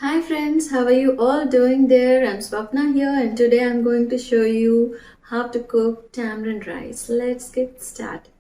Hi friends, how are you all doing there? I'm Swapna here and today I'm going to show you how to cook tamarind rice. Let's get started.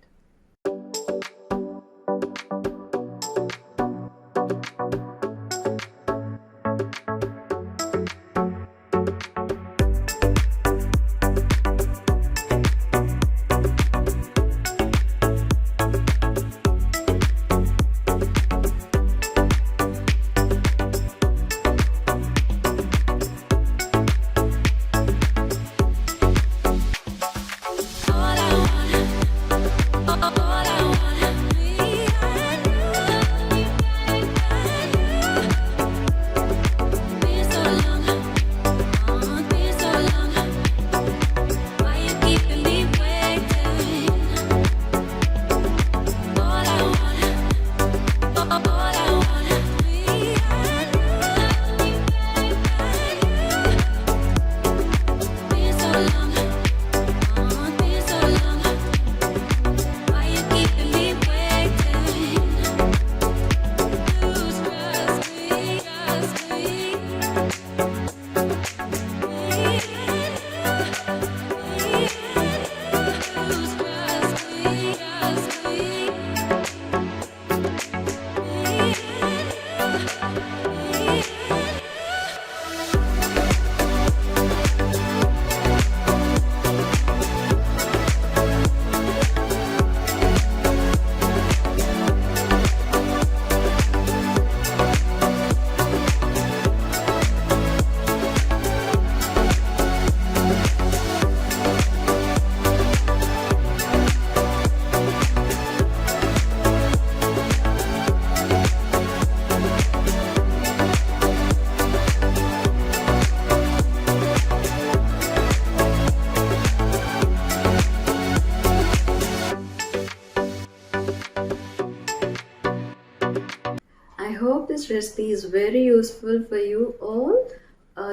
I hope this recipe is very useful for you all.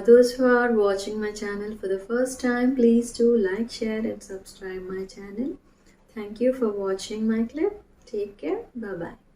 Those who are watching my channel for the first time, please do like, share and subscribe my channel. Thank you for watching my clip. Take care. Bye bye.